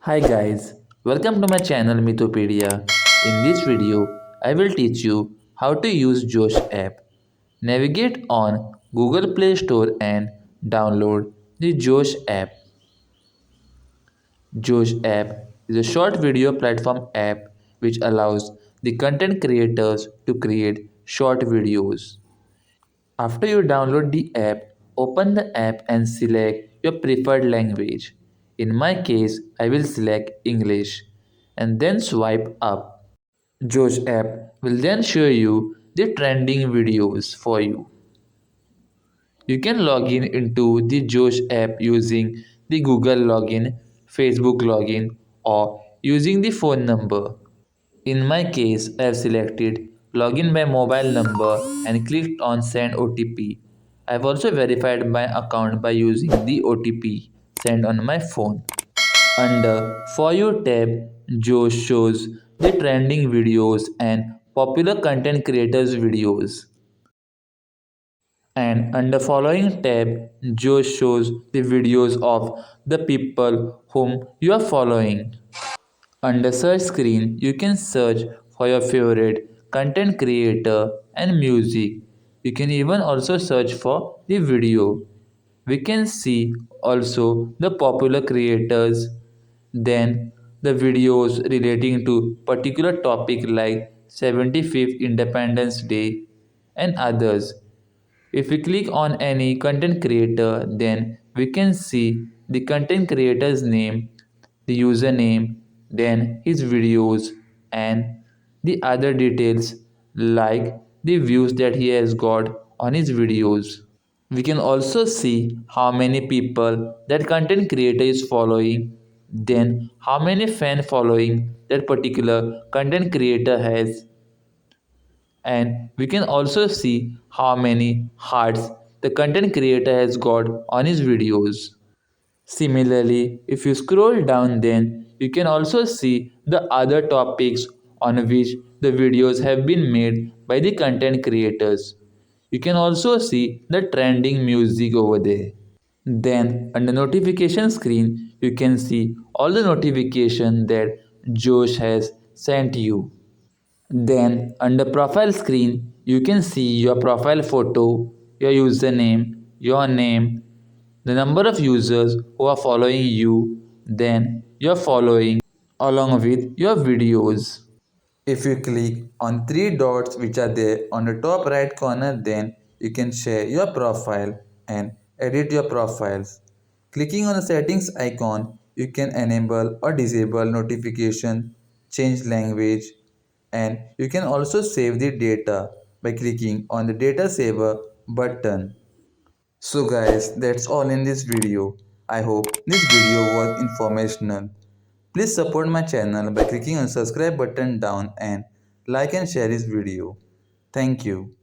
Hi guys, welcome to my channel Mitopedia. In this video, I will teach you how to use Josh app. Navigate on Google Play Store and download the Josh app. Josh app is a short video platform app which allows the content creators to create short videos. After you download the app, open the app and select your preferred language. In my case, I will select English and then swipe up. Josh app will then show you the trending videos for you. You can log in into the Josh app using the Google login, Facebook login, or using the phone number. In my case, I have selected login by mobile number and clicked on send OTP. I have also verified my account by using the OTP sent on my phone. Under For You tab, Joe shows the trending videos and popular content creators videos. And under Following tab, Joe shows the videos of the people whom you are following. Under search screen, you can search for your favorite content creator and music. You can even also search for the video. We can see also the popular creators, then the videos relating to particular topic like 75th Independence Day and others. If we click on any content creator, then we can see the content creator's name, the username, then his videos, and the other details like the views that he has got on his videos. We can also see how many people that content creator is following, then how many fan following that particular content creator has, and we can also see how many hearts the content creator has got on his videos. Similarly, if you scroll down, then you can also see the other topics on which the videos have been made by the content creators. You can also see the trending music over there. Then under notification screen, you can see all the notification that Josh has sent you. Then under profile screen, you can see your profile photo, your username, your name, the number of users who are following you, then your following along with your videos. If you click on three dots which are there on the top right corner, then you can share your profile and edit your profiles. Clicking on the settings icon, you can enable or disable notification, change language, and you can also save the data by clicking on the data saver button. So guys, that's all in this video. I hope this video was informational. Please support my channel by clicking on subscribe button down and like and share this video. Thank you.